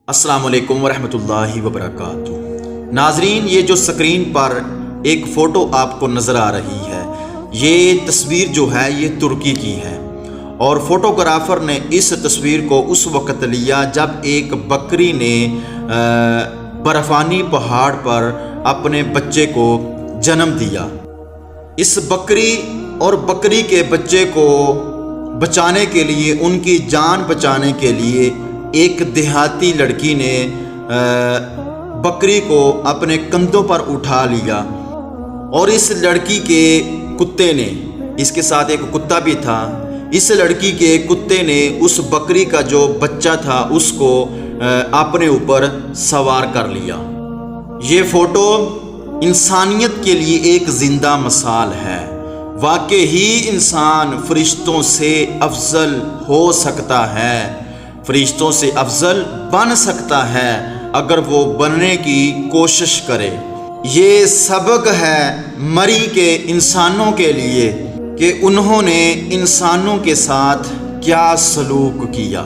السلام علیکم ورحمۃ اللہ وبرکاتہ۔ ناظرین، یہ جو سکرین پر ایک فوٹو آپ کو نظر آ رہی ہے، یہ تصویر جو ہے یہ ترکی کی ہے، اور فوٹوگرافر نے اس تصویر کو اس وقت لیا جب ایک بکری نے برفانی پہاڑ پر اپنے بچے کو جنم دیا۔ اس بکری اور بکری کے بچے کو بچانے کے لیے، ان کی جان بچانے کے لیے، ایک دیہاتی لڑکی نے بکری کو اپنے کندھوں پر اٹھا لیا، اور اس لڑکی کے کتے نے، اس کے ساتھ ایک کتا بھی تھا، اس لڑکی کے کتے نے اس بکری کا جو بچہ تھا اس کو اپنے اوپر سوار کر لیا۔ یہ فوٹو انسانیت کے لیے ایک زندہ مثال ہے۔ واقعی ہی انسان فرشتوں سے افضل ہو سکتا ہے، فرشتوں سے افضل بن سکتا ہے اگر وہ بننے کی کوشش کرے۔ یہ سبق ہے مری کے انسانوں کے لیے کہ انہوں نے انسانوں کے ساتھ کیا سلوک کیا۔